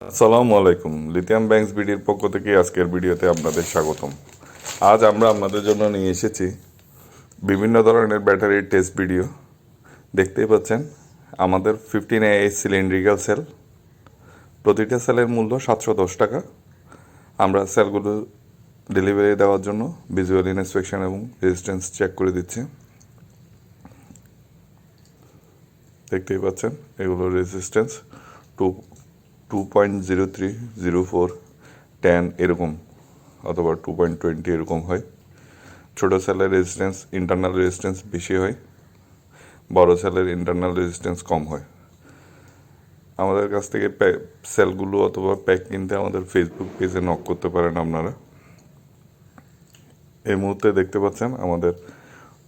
আসসালামু আলাইকুম। Lithium banks বিডির পক্ষ থেকে আজকের ভিডিওতে আপনাদের স্বাগতম। আজ আমরা আপনাদের জন্য নিয়ে এসেছি বিভিন্ন ধরনের ব্যাটারির টেস্ট ভিডিও। দেখতেই পাচ্ছেন আমাদের 15Ah সিলিন্ড্রিক্যাল সেল, প্রতিটা সেলের মূল্য 710 টাকা। আমরা সেলগুলো ডেলিভারি দেওয়ার জন্য ভিজুয়াল ইন্সপেকশন এবং রেজিস্ট্যান্স চেক করে দিচ্ছি। দেখতেই পাচ্ছেন এগুলো রেজিস্ট্যান্স 2.03, 04, 10 এরকম, অথবা 2.20 এরকম হয়। ছোটো সেলের রেজিস্ট্যান্স, ইন্টারনাল রেজিস্ট্যান্স বেশি হয়, বড় সেলের ইন্টারনাল রেজিস্ট্যান্স কম হয়। আমাদের কাছ থেকে সেলগুলো অথবা প্যাক কিনতে আমাদের ফেসবুক পেজে নক করতে পারেন আপনারা। এই মুহূর্তে দেখতে পাচ্ছেন আমাদের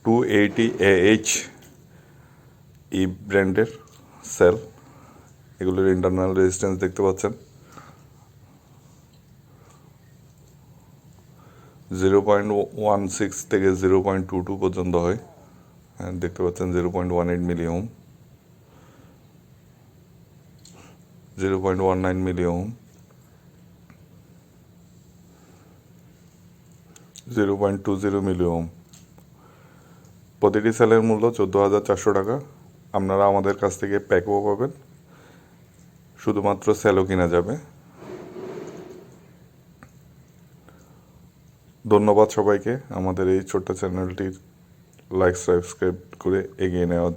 280Ah ই ব্র্যান্ডের সেল। এগুলোর ইন্টারনাল রেজিস্ট্যান্স দেখতে পাচ্ছেন 0.16 থেকে 0.22 পর্যন্ত হয়। দেখতে পাচ্ছেন 0.18 মিলি ওহম, 0.19 মিলি ওহম, 0.20 মিলি ওহম। প্রতিটি সেলের মূল্য 14,400 টাকা। আপনারা আমাদের কাছ থেকে প্যাকও পাবেন, শুধুমাত্র সেলও কিনা যাবে। ধন্যবাদ সবাইকে আমাদের এই ছোট্ট চ্যানেলটির লাইক সাবস্ক্রাইব করে এগিয়ে নেওয়ার জন্য।